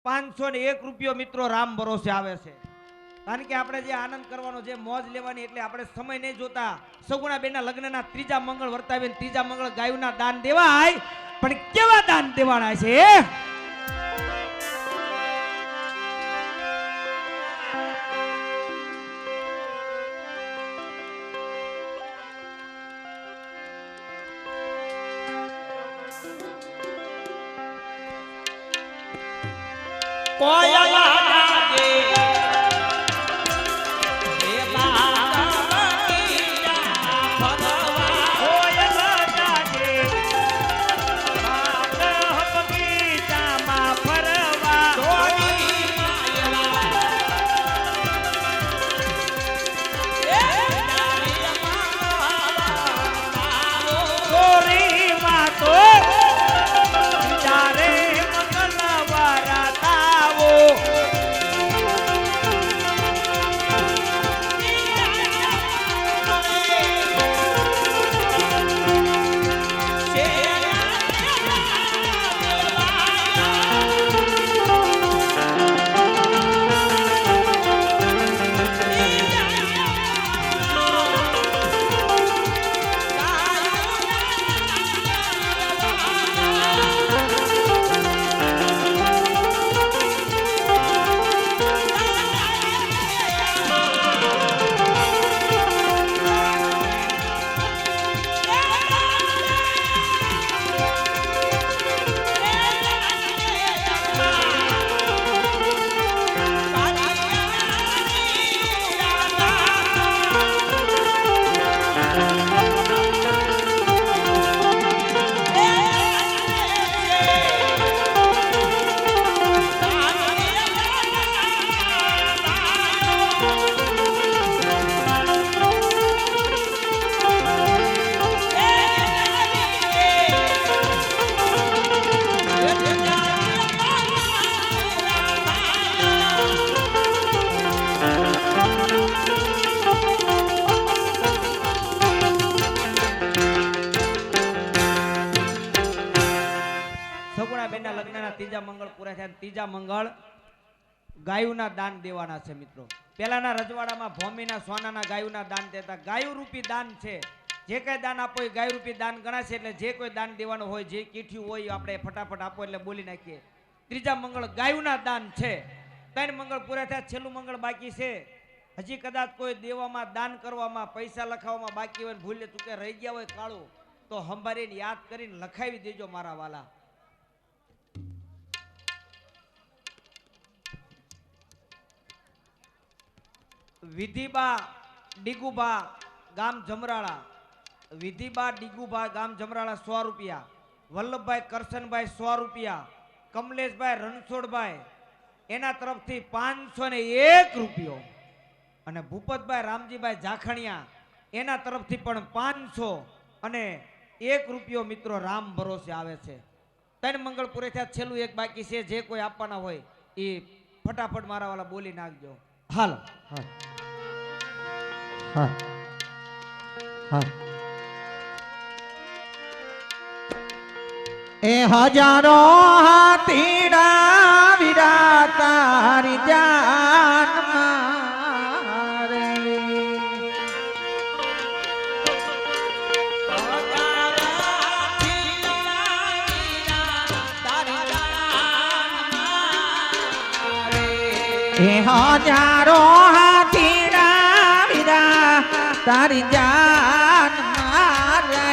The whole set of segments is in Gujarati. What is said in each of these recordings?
501 રૂપિયો મિત્રો રામ ભરોસે આવે છે. કારણ કે આપણે જે આનંદ કરવાનો, જે મોજ લેવાની, એટલે આપણે સમય નહીં જોતા. સગુણાબેનના લગ્નના ત્રીજા મંગળ વર્તાવીને ત્રીજા મંગળ ગાયોના દાન દેવાય, પણ કેવા દાન દેવાના છે? ત્રીજા મંગળ પૂરા થયા, ત્રીજા મંગળ ગાયોના દાન દેવાના છે મિત્રો. પહેલાના રજવાડામાં ભૂમિના સોનાના ગાયોના દાન દેતા. ગાયો રૂપી દાન છે. જે કઈ દાન આપો એ ગાય રૂપી દાન ગણાશે. એટલે જે કોઈ દાન દેવાનું હોય, જે કીઠ્યું હોય, આપણે ફટાફટ આપો એટલે બોલી નાખીએ. ત્રીજા મંગળ ગાયોના દાન છે. 3 મંગળ પૂરા થયા, છેલ્લું મંગળ બાકી છે. હજી કદાચ કોઈ દેવામાં, દાન કરવામાં, પૈસા લખાવવામાં બાકી હોય, ભૂલે ચૂકે રહી ગયા હોય કાળું, તો સંભાળીને યાદ કરીને લખાવી દેજો મારા વાલા. વિધિબા ડીગુબા ગામ જમરાળા, વિધિબા ડીગુબા ગામ જમરાળા 100 રૂપિયા, વલ્લભભાઈ કરશનભાઈ 100 રૂપિયા, કમલેશભાઈ રણછોડભાઈ એના તરફથી 501 રૂપિયો, અને ભૂપતભાઈ રામજીભાઈ જાખણિયા એના તરફથી પણ 501 રૂપિયો મિત્રો રામ ભરોસે આવે છે. 3 મંગળ પૂરે થયા, છેલ્લું એક બાકી છે. જે કોઈ આપવાના હોય એ ફટાફટ મારા વાલા બોલી નાખજો. હાલ હા હા હા. એ હજારો હાથીડા વીરા તારી જાન મારે, એ હજારો હાથીડા વીરા તારી જાન મારે,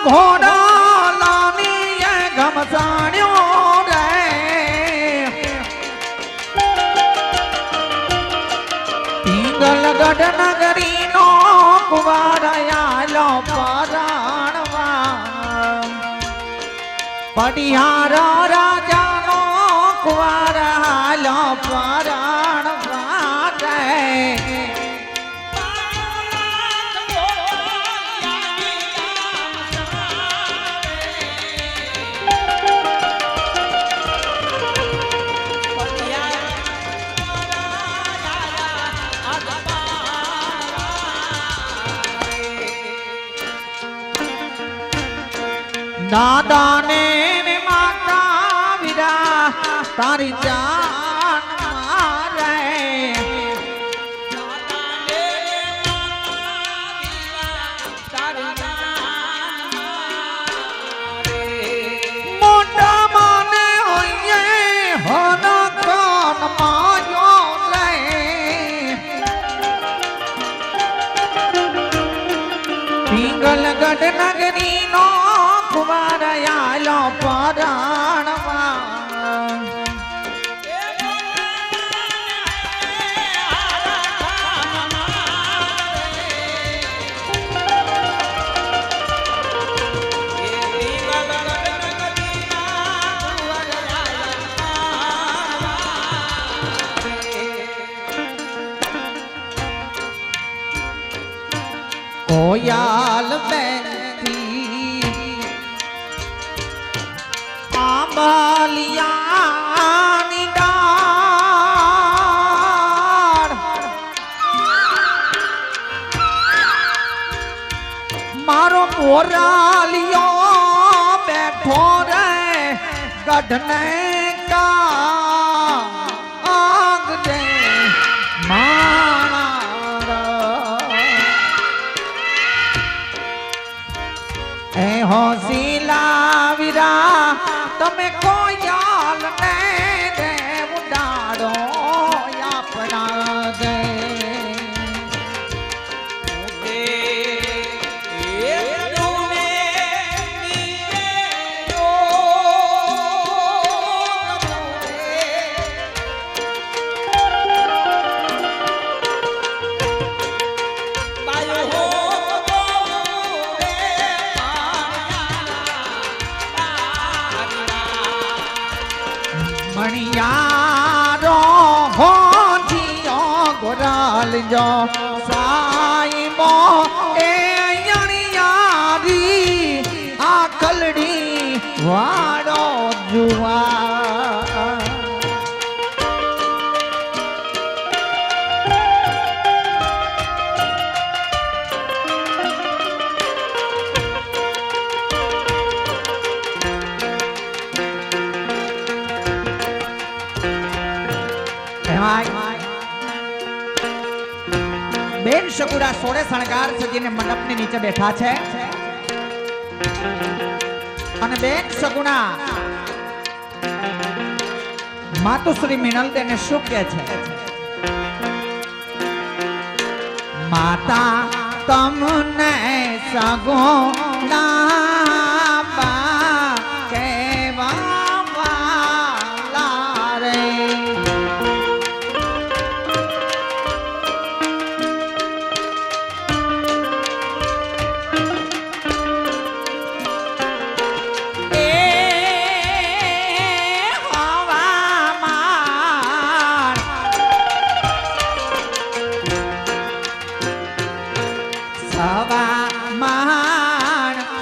ઘોડા લાની ઘમસાણ્યો રે, પિંગલગઢ નગરી નો કુવારયાલો પરાણવા, પડિયાર રાજાનો કુવારયાલો પરાણવા રે, દાદા ને માતા વીરા તારી જાન મારે મોટા માને હોઈએ હન કાન માયો રે પિંગલગઢ નગરી નો કુંવરયાલો પરાણવા કોયાલ બેઠી આંબલિયાની ડાળ મારો મોરાલિયો બેઠો રે ગઢને કાંગ દે એ હોશીલા વીરા તમે કોયાલ ને દે ઉડાડો આપણા દે મણિયારો હોજીઓ ગોરાલજો સાઈબો એ યણિયારી આ કલડી વાડો જુવા બેન સગુડા સોળે શણગાર સજીને મંડપની નીચે બેઠા છે અને બેન સગુણા માતુશ્રી મિનલદેને શું કહે છે માતા તમને સગુણા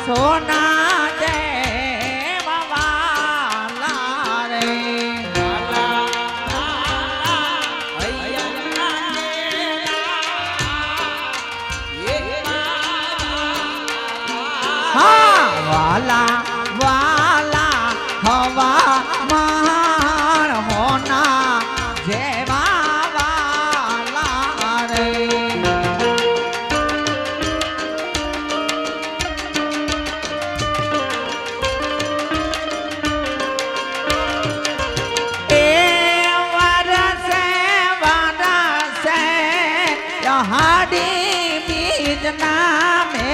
સોના દે વાલા રે હા વાલા વાલા હવા માણ હોના જેવા વાલા રે હાડી બીજ નામે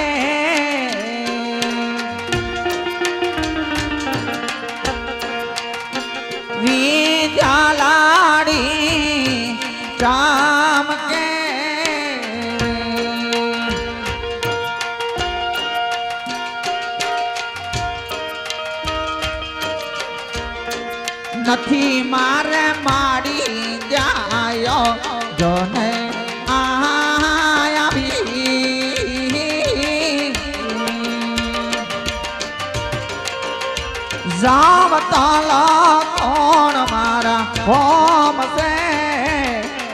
વિદ્યાલાડી કામ કે નથી મારે માડી જાયો જોને જાવતાલા કોણ મારા હોમ સે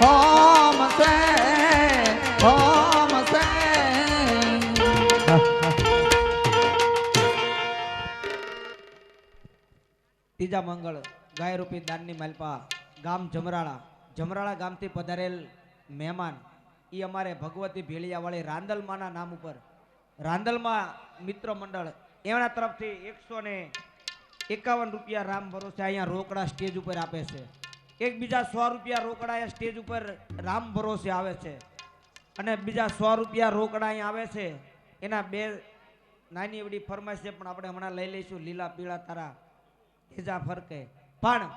હોમ સે હોમ સે ત્રીજા મંગળ ગાયરૂપી દાનની માલપા ગામ જમરાળા ગામથી પધારેલ મહેમાન એ અમારે ભગવતી ભેળિયાવાળી રાંદલમાના નામ ઉપર રાંદલમાં મિત્ર મંડળ એમના તરફથી 151 રૂપિયા રામ ભરોસે અહીંયા રોકડા સ્ટેજ ઉપર આપે છે. એક બીજા 100 રૂપિયા રોકડા એ સ્ટેજ ઉપર રામ ભરોસે આવે છે અને બીજા 100 રૂપિયા રોકડા અહીંયા આવે છે. એના બે નાની એવડી ફરમાઈશ છે પણ આપણે હમણાં લઈ લઈશું. લીલા પીળા તારા તેજા ફરકે. પણ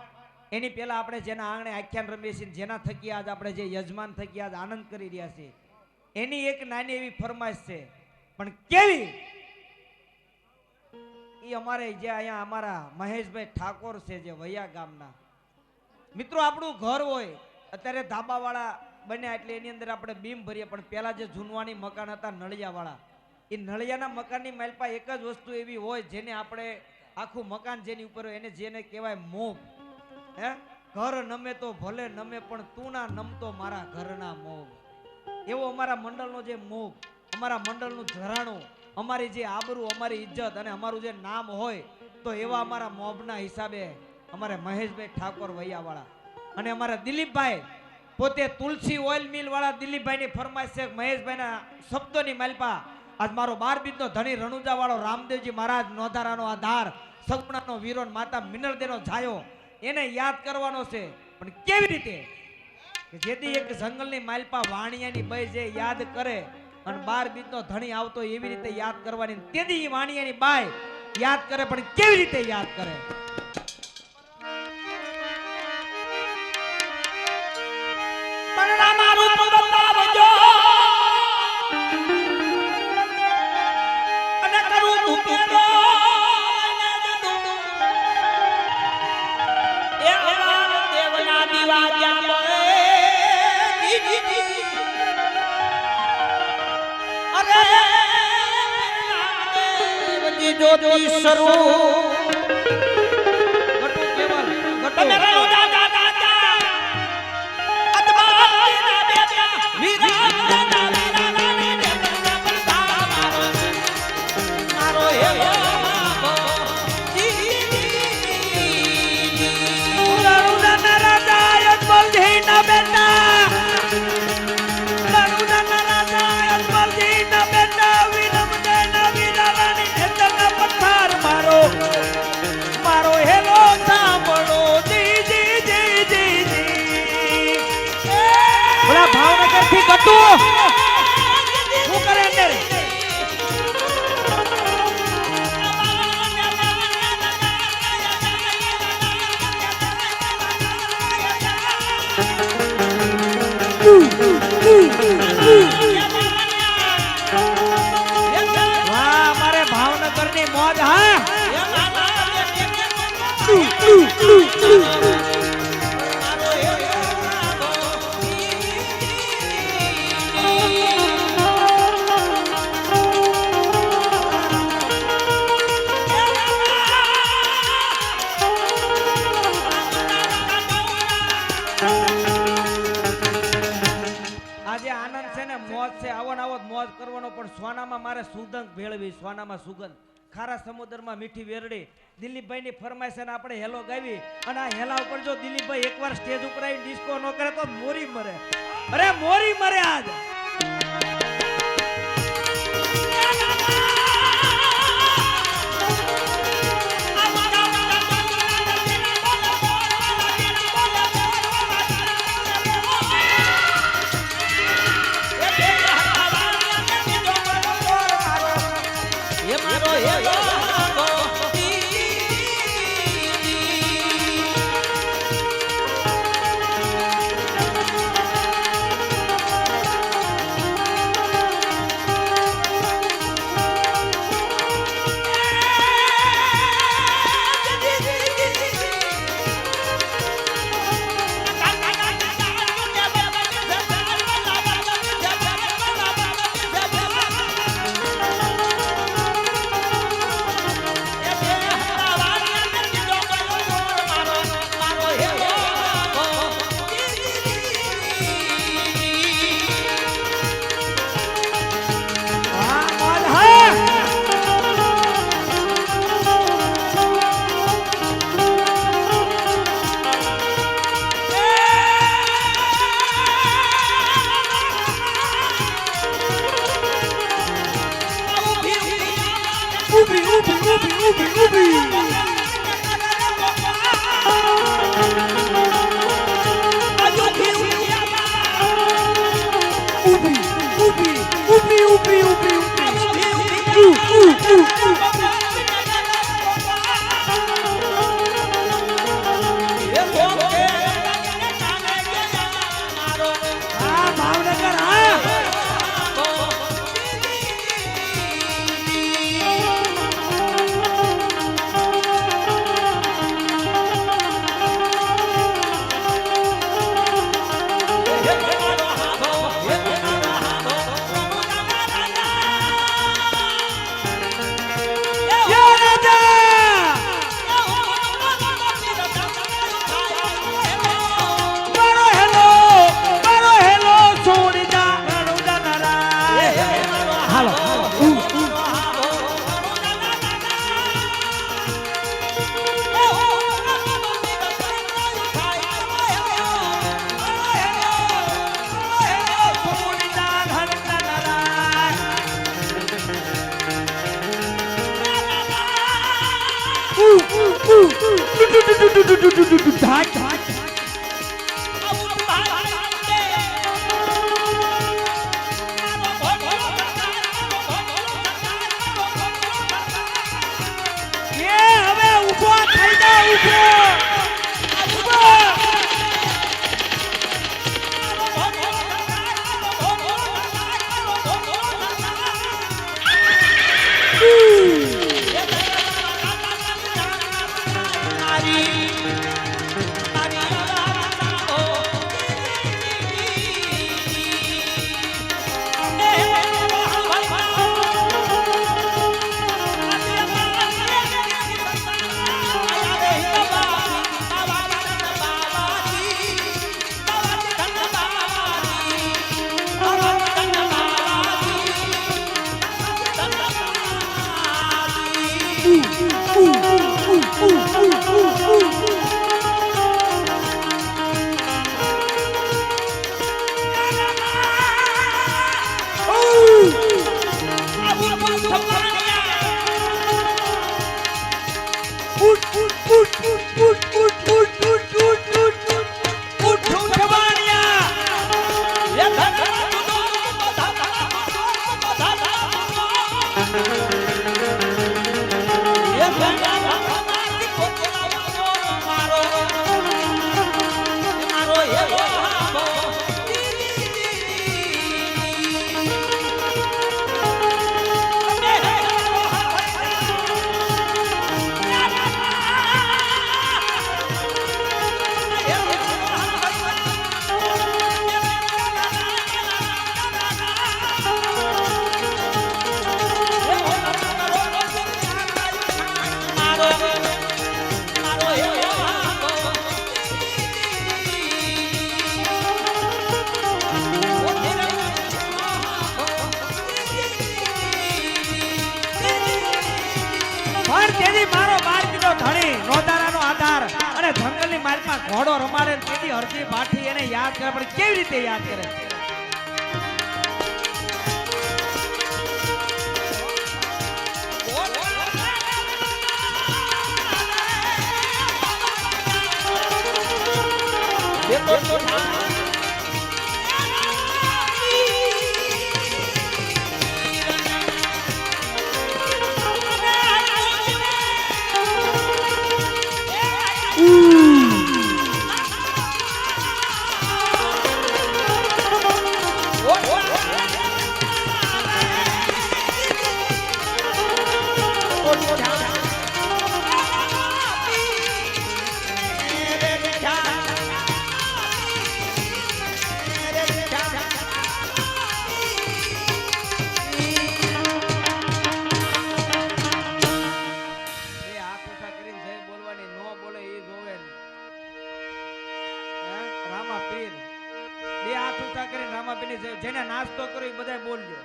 એની પહેલા આપણે જેના આંગણે આખ્યાન રમીએ છીએ, જેના થકી આજ આપણે જે યજમાન થકી આજ આનંદ કરી રહ્યા છીએ, એની એક નાની એવી ફરમાઈશ છે. પણ કેવી એ અમારે જે અહીંયા અમારા મહેશભાઈ ઠાકોર છે જે વૈયા ગામના મિત્રો, આપણું ઘર હોય અત્યારે ધાબાવાળા બન્યા એટલે એની અંદર આપણે બીમ ભરીએ, પણ પેલા જે જૂનવાણી મકાન હતા નળિયાવાળા, એ નળિયાના મકાનની માલપા એક જ વસ્તુ એવી હોય જેને આપણે આખું મકાન જેની ઉપર હોય એને જેને કહેવાય મોહ. હે ઘર નમે તો ભલે નમે પણ તું ના નમતો મારા ઘરના મોહ. એવો અમારા મંડળનો જે મોહ, અમારા મંડળનું ઝરાણું, અમારી જે આબરૂ, અમારી ઇજ્જત અને અમારું જે નામ હોય તો એવા અમારા મોભના હિસાબે અમારે મહેશભાઈ ઠાકોર વૈયાવાળા અને અમારા દિલીપભાઈ પોતે તુલસી ઓઇલ મિલ વાળા દિલીપભાઈની ફરમાઈશ છે. મહેશભાઈના શબ્દોની માલપા આજ મારો 12 બીજનો ધણી રણુજા વાળો રામદેવજી મહારાજ નોધારાનો આધાર, સગુણાનો વીરો, માતા મિનળદેનો છાયો, એને યાદ કરવાનો છે. પણ કેવી રીતે કે જેથી એક જંગલની માલપા વાણિયાની બાઈ જે યાદ કરે અને 12 બીજનો ધણી આવતો એવી રીતે યાદ કરવાની. તેથી એ વાણિયાની બાઈ યાદ કરે, પણ કેવી રીતે યાદ કરે? જ્યોતિ સ્વરૂપ ગટુ કેવલ ગટુ તમે રણુજા દાદા અતમા બેટા વીરા દાદા મારો હેલો રણુજા રાજા અજમલજી ના બેટા, રણુજા રાજા અજમલજી ના બેટા, વિનમદે ના વીરા રાણી મારો હેલો સાંભળો જી જી જી જી જી. બોલા ભાવનગર થી ગટુ શું કરે અંદર? વાહ, મારે ભાવનગર ની મોજ. હા આજે આનંદ છે ને મોજ છે, આવો ને આવો જ મોજ કરવાનો. પણ સોનામાં મારે સુગંધ ભેળવી, સોનામાં સુગંધ, ખારા સમુદ્રમાં મીઠી વેરડી. દિલીપભાઈની ફરમાઈશ અને આપણે હેલો ગાવી અને આ હેલા ઉપર જો દિલીપભાઈ એકવાર સ્ટેજ ઉપર આવીને ડિસ્કો ન કરે તો મોરી મરે. અરે મોરી મરે આજ. એ હવે ઊભો થઈ જા ઊભો ઘોડો રમાડે ને તેથી હરજી બાઠી એને યાદ કરે પણ કેવી રીતે યાદ કરે જેને નાસ્તો કર્યો એ બધાય બોલજો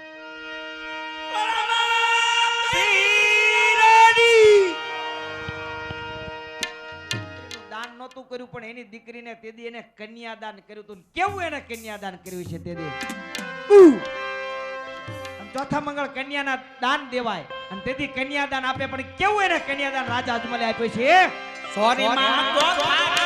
દાન નહોતું કર્યું પણ એની દીકરીને તેદી એને કન્યાદાન કર્યું હતું કેવું એને કન્યાદાન કર્યું છે તેદી ચોથા મંગળ કન્યાના દાન દેવાય અને તેથી કન્યાદાન આપે પણ કેવું એને કન્યાદાન રાજા અજમલે આપ્યું છે સોની માં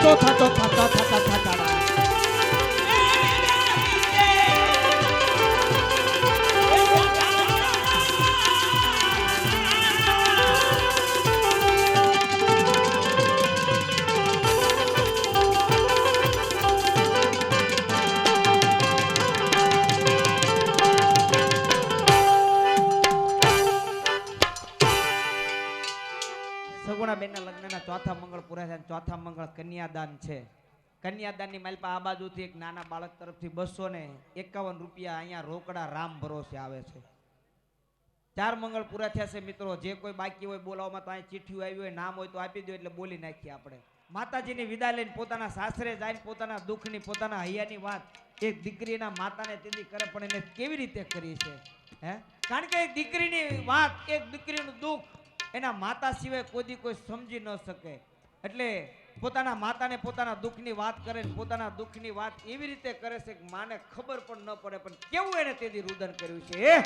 ચોથા ચોથા ચોથા ચોથા ચાડા સગુણાબેનના લગ્નના ચોથા મંગળ પૂરા થયા. ચોથા મંગળ કન્યાદાન છે. કન્યાદાનની માલપા આ બાજુથી એક નાના બાળક તરફથી 251 રૂપિયા અહીંયા રોકડા રામ ભરોસે આવે છે. 4 મંગળ પૂરા થયા છે મિત્રો. જે કોઈ બાકી હોય બોલાવવામાં તો અહીં ચિઠ્ઠી આવી હોય, નામ હોય તો આપી દો એટલે બોલી નાખીએ આપણે. માતાજીની વિદાય લઈને પોતાના સાસરે જાય, પોતાના દુઃખની પોતાના હૈયાની વાત એક દીકરીના માતાને તેથી કરે, પણ એને કેવી રીતે કરી છે હે? કારણ કે એક દીકરીની વાત, એક દીકરીનું દુઃખ એના માતા સિવાય કોઈ સમજી ન શકે. એટલે પોતાના માતાને પોતાના દુઃખની વાત કરે, પોતાના દુઃખની વાત એવી રીતે કરે છે કે માને ખબર પણ ન પડે, પણ કેવું એને તેથી રુદન કર્યું છે.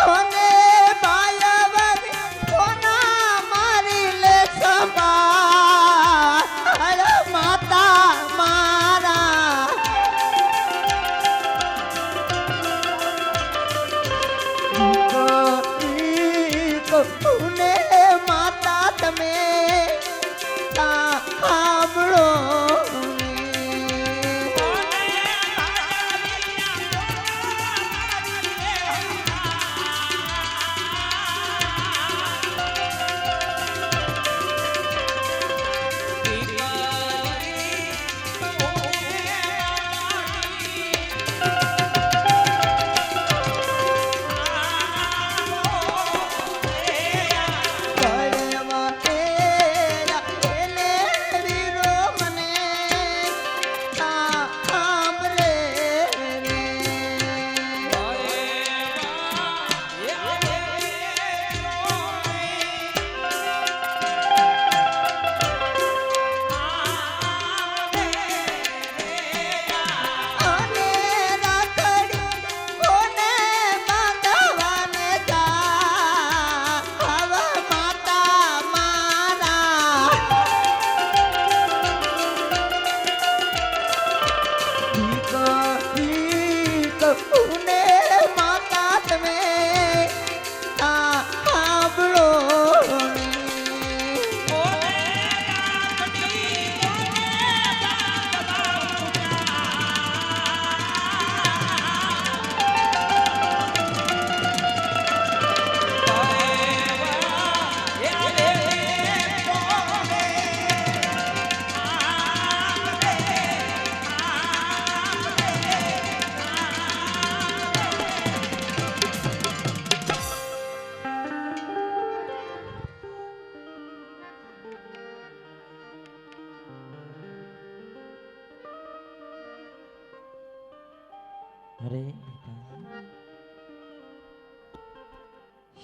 અને બાયા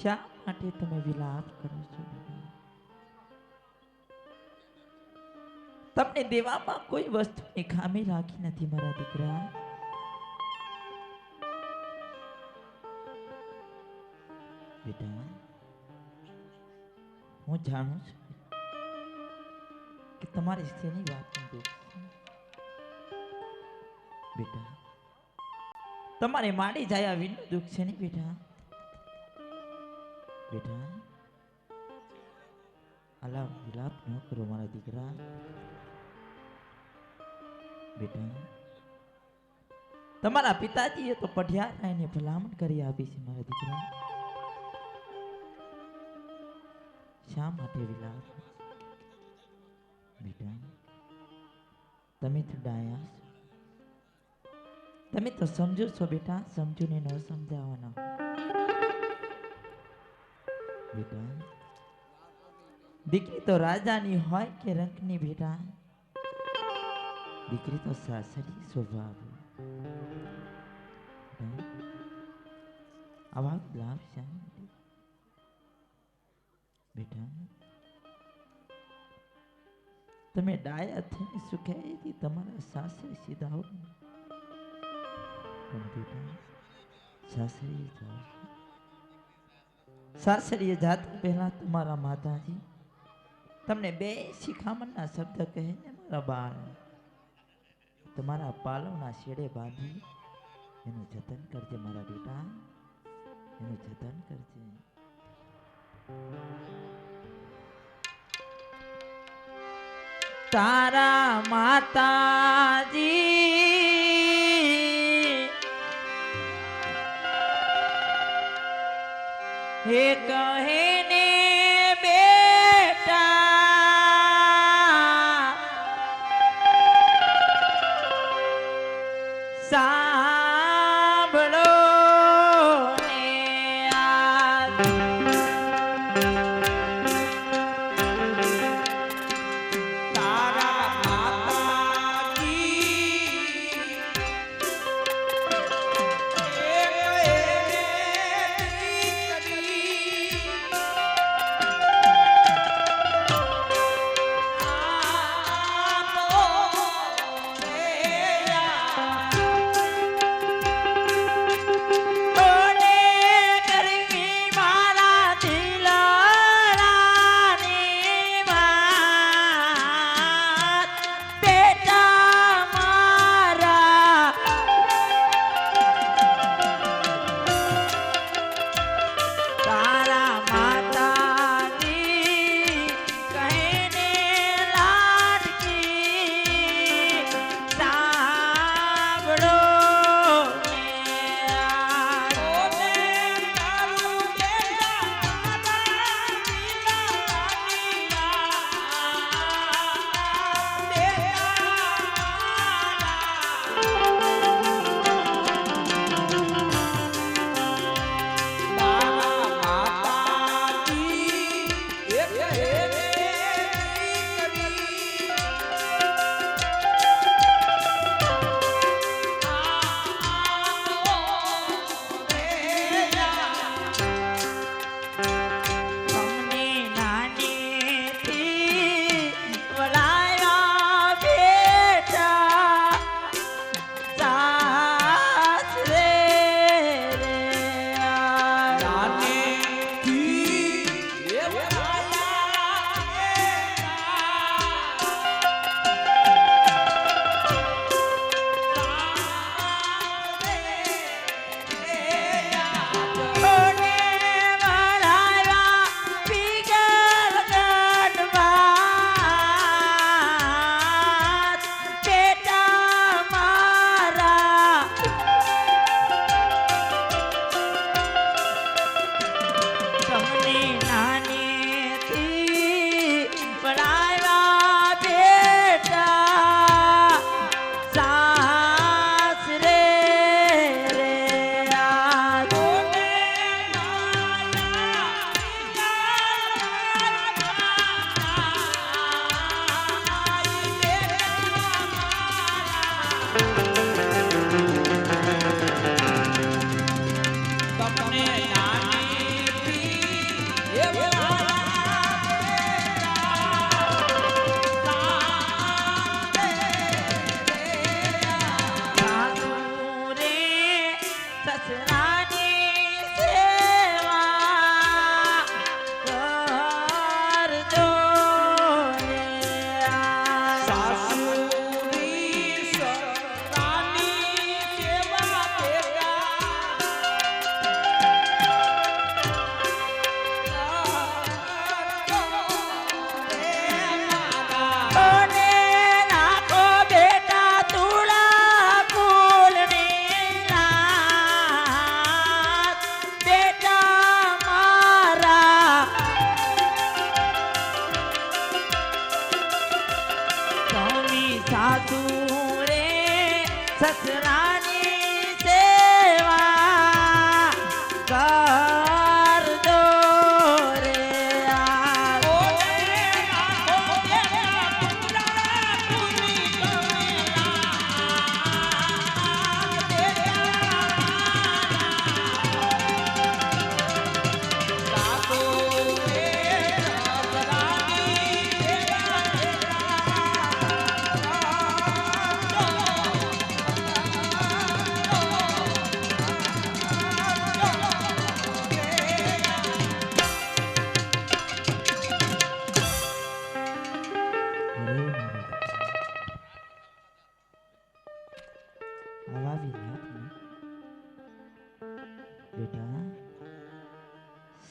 શા માટે તમે વિલાપ કરો છો? તમને દેવામાં કોઈ વસ્તુની ખામી રાખી નથી મારા દીકરા. બેટા, હું જાણું છું કે તમારી શેની વાતનું દુઃખ છે. બેટા, તમારે માડી જાય વિનું દુઃખ છે ને બેટા. બેટા, અલા વિલાપ ન કરો મારા દીકરા. બેટા, તમારા પિતાજીએ તો પઢિયારાયને ભલામણ કરી આપી છે મારા દીકરા. શા માટે વિલાપ? બેટા, તમે તો ડાયા છો. તમે તો સમજો છો બેટા, સમજૂને ન સમજાવવાના. બેટા, દીકરી તો રાજાની હોય કે રંકની બેટા, દીકરી તો સાસરી સ્વભાવ. આવા લાભ શા માટે? બેટા, તમે ડાયા થઈને સુખાયેલી તમારા સાસરે સીધા હો. પણ બેટા, સાસરીએ જાઓ. સાસરીએ જાતા પહેલા તમારા માતાજી તમને બે શિખામણના શબ્દ કહે ને મારા બાળ. તમારા પાલવના શેડે બાંધી એનું જતન કરજે મારા બેટા, એનું જતન કરજે. તારા માતાજી હે કહે ને બેટા, સાંભળો ને આ તારા માતાજી તમને નાની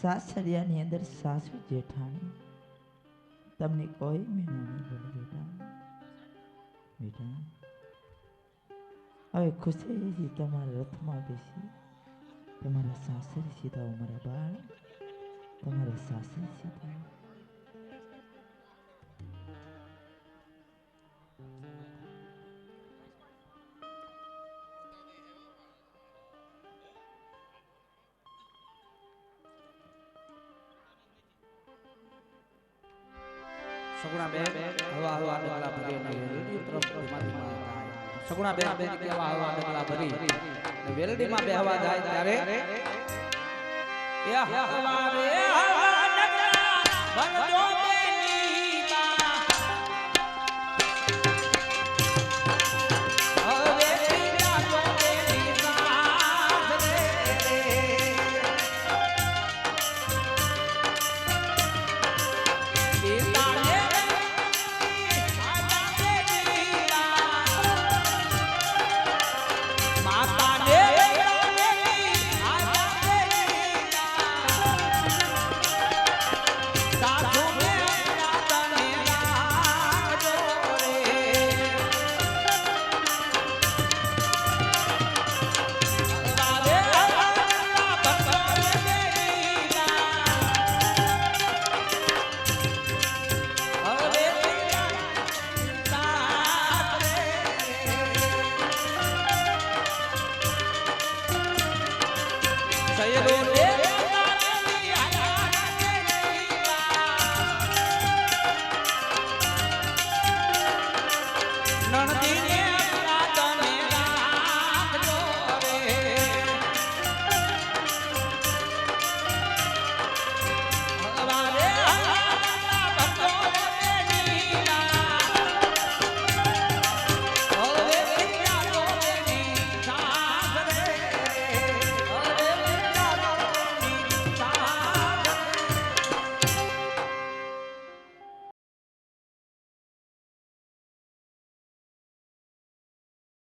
સાસરિયાની અંદર સાસુ જેઠાણી તમને કોઈ મેણા નહીં બોલે બેટા. બેટા હવે ખુશીથી તમારા રથમાં બેસી તમારા સાસરી સીધા મારા બાળ, તમારા સાસરી સીધા. સગુણા બે હવા હવા ડગલા ભરી અને વેલડી તરફ ધીમા જાય. સગુણા બે બે હવા હવા ડગલા ભરી અને વેલડીમાં બે હવા જાય ત્યારે એ હવા રે હવા ડગલા ભરજો બે